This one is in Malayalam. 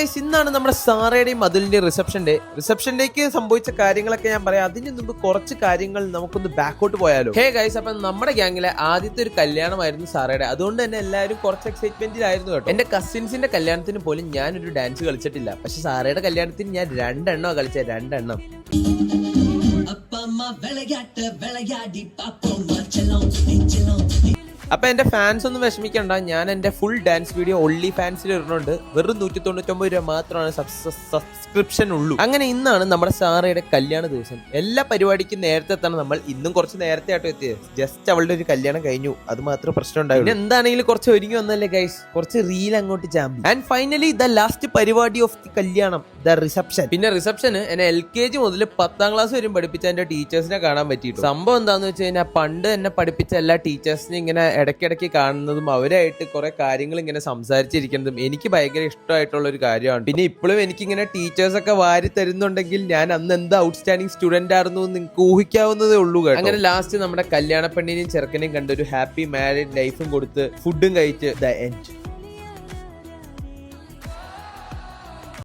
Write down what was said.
ഗൈസ്, ഇന്നാണ് നമ്മുടെ സാറയുടെയും അതുലിന്റെയും റിസപ്ഷനിലേക്ക് സംഭവിച്ച കാര്യങ്ങളൊക്കെ ഞാൻ പറയാം. അതിന് മുമ്പ് കുറച്ച് കാര്യങ്ങൾ നമുക്കൊന്ന് ബാക്കോട്ട് പോയാലോ. ഹേ ഗൈസ്, അപ്പൊ നമ്മുടെ ഗ്യാങ്ങിലെ ആദ്യത്തെ ഒരു കല്യാണമായിരുന്നു സാറയുടെ. അതുകൊണ്ട് തന്നെ എല്ലാവരും കുറച്ച് എക്സൈറ്റ്മെന്റിലായിരുന്നു കേട്ടോ. എന്റെ കസിൻസിന്റെ കല്യാണത്തിന് പോലും ഞാനൊരു ഡാൻസ് കളിച്ചിട്ടില്ല. പക്ഷെ സാറയുടെ കല്യാണത്തിന് ഞാൻ 2 എണ്ണോ കളിച്ച 2 എണ്ണം. അപ്പൊ എന്റെ ഫാൻസ് ഒന്നും വിഷമിക്കണ്ട, ഞാൻ എന്റെ ഫുൾ ഡാൻസ് വീഡിയോ ഒള്ളി ഫാൻസിൽ ഇടുന്നുണ്ട്. വെറും 199 രൂപ മാത്രമാണ് സബ്സ്ക്രിപ്ഷൻ ഉള്ളൂ. അങ്ങനെ ഇന്നാണ് നമ്മുടെ സാറയുടെ കല്യാണ ദിവസം. എല്ലാ പരിപാടിക്കും നേരത്തെ എത്തണം നമ്മൾ. ഇന്നും കുറച്ച് നേരത്തെ ആട്ടോ എത്തിയത്. ജസ്റ്റ് അവളുടെ ഒരു കല്യാണം കഴിഞ്ഞു, അത് മാത്രം പ്രശ്നം ഉണ്ടായിരുന്നു. എന്താണെങ്കിലും കുറച്ച് ഒരുങ്ങി വന്നല്ലേ ഗൈസ്, കുറച്ച് റീൽ അങ്ങോട്ട് ചാമ്പി. ആൻഡ് ഫൈനലി ദ ലാസ്റ്റ് പരിപാടി ഓഫ് ദി കല്യാണം, ദ റിസപ്ഷൻ. പിന്നെ റിസപ്ഷന് എന്നെ LKG മുതൽ 10ാം ക്ലാസ് വരും പഠിപ്പിച്ച എന്റെ ടീച്ചേഴ്സിനെ കാണാൻ പറ്റിയിട്ടു. സംഭവം എന്താന്ന് വെച്ച് കഴിഞ്ഞാൽ, പണ്ട് എന്നെ പഠിപ്പിച്ച എല്ലാ ടീച്ചേഴ്സിനെ ഇങ്ങനെ ഇടയ്ക്കിടയ്ക്ക് കാണുന്നതും അവരായിട്ട് കുറെ കാര്യങ്ങൾ ഇങ്ങനെ സംസാരിച്ചിരിക്കുന്നതും എനിക്ക് ഭയങ്കര ഇഷ്ടമായിട്ടുള്ള ഒരു കാര്യമാണ്. പിന്നെ ഇപ്പോഴും എനിക്കിങ്ങനെ ടീച്ചേഴ്സ് ഒക്കെ വാരി തരുന്നുണ്ടെങ്കിൽ ഞാൻ അന്ന് എന്ത് ഔട്ട്സ്റ്റാൻഡിങ് സ്റ്റുഡന്റ് ആയിരുന്നു നിങ്ങൾക്ക് ഊഹിക്കാവുന്നതേ ഉള്ളൂ. അങ്ങനെ ലാസ്റ്റ് നമ്മുടെ കല്യാണ പെണ്ണിനെയും ചെറുക്കനെയും കണ്ട് ഒരു ഹാപ്പി മാരീഡ് ലൈഫും കൊടുത്ത് ഫുഡും കഴിച്ച് ദ എൻഡ്.